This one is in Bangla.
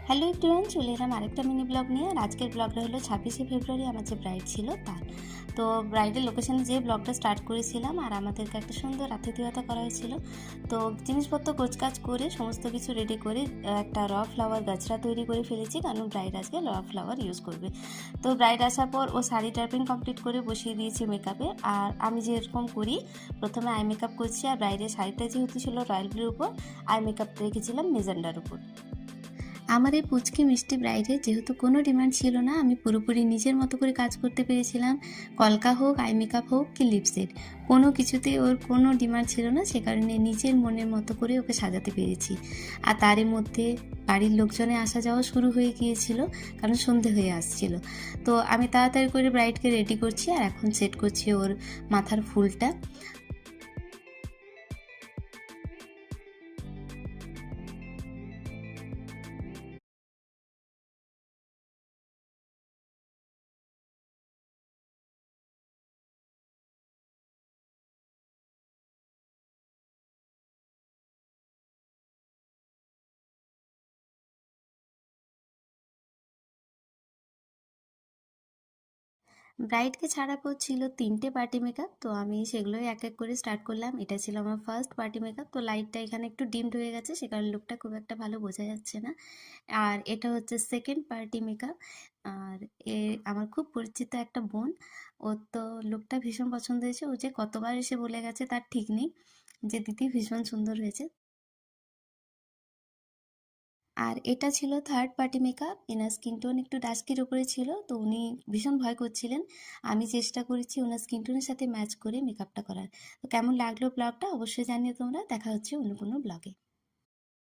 হ্যালো এভরিওয়ান, চলে এলাম আরেকটা মিনি ব্লগ নিয়ে। আর আজকের ব্লগটা হলো 26শে ফেব্রুয়ারি, আমার যে ব্রাইড ছিল তার। তো ব্রাইডের লোকেশানে যে ব্লগটা স্টার্ট করেছিলাম, আর আমাদেরকে একটা সুন্দর আতিথেয়তা করা হয়েছিল। তো জিনিসপত্র গোছকাজ করে সমস্ত কিছু রেডি করে একটা র ফ্লাওয়ার গাছরা তৈরি করে ফেলেছি, কারণ ব্রাইড আজকে র ফ্লাওয়ার ইউজ করবে। তো ব্রাইড আসার পর ও শাড়ি টাইপিং কমপ্লিট করে বসিয়ে দিয়েছি মেকআপে। আর আমি যেরকম করি, প্রথমে আই মেকআপ করছি। আর ব্রাইডের শাড়িটা যেহেতু ছিল রয়্যাল ব্লুর উপর, আই মেকআপটা রেখেছিলাম মেজেন্ডার উপর। আমার এই পুচকি মিষ্টি ব্রাইডের যেহেতু কোনো ডিমান্ড ছিল না, আমি পুরোপুরি নিজের মতো করে কাজ করতে পেরেছিলাম। কলকা হোক, আই মেকআপ হোক কি লিপস্টিক, কোনো কিছুতেই ওর কোনো ডিমান্ড ছিল না। সে কারণে নিজের মনের মতো করে ওকে সাজাতে পেরেছি। আর তারই মধ্যে বাড়ির লোকজনে আসা যাওয়া শুরু হয়ে গিয়েছিল, কারণ সন্ধে হয়ে আসছিল। তো আমি তাড়াতাড়ি করে ব্রাইডকে রেডি করছি, আর এখন সেট করছি ওর মাথার ফুলটা। ব্রাইডকে ছাড়ার পর ছিল 3টে পার্টি মেকআপ। তো আমি সেগুলোই এক এক করে স্টার্ট করলাম। এটা ছিল আমার ফার্স্ট পার্টি মেকআপ। তো লাইটটা এখানে একটু ডিমড হয়ে গেছে, সে কারণে লুকটা খুব একটা ভালো বোঝা যাচ্ছে না। আর এটা হচ্ছে সেকেন্ড পার্টি মেকআপ। আর আমার খুব পরিচিত একটা বোন, ওর তো লুকটা ভীষণ পছন্দ হয়েছে। ও যে কতবার এসে বলে গেছে তার ঠিক নেই যে দিদি ভীষণ সুন্দর হয়েছে। আর এটা ছিল থার্ড পার্টি মেকআপ। এনার স্কিন টোন একটু ডাস্কির উপরে ছিল, তো উনি ভীষণ ভয় করছিলেন। আমি চেষ্টা করেছি ওনার স্কিন টোনের সাথে ম্যাচ করে মেকআপটা করার। তো কেমন লাগলো ব্লগটা অবশ্যই জানিও তোমরা। দেখা হচ্ছে অন্য কোনো ব্লগে।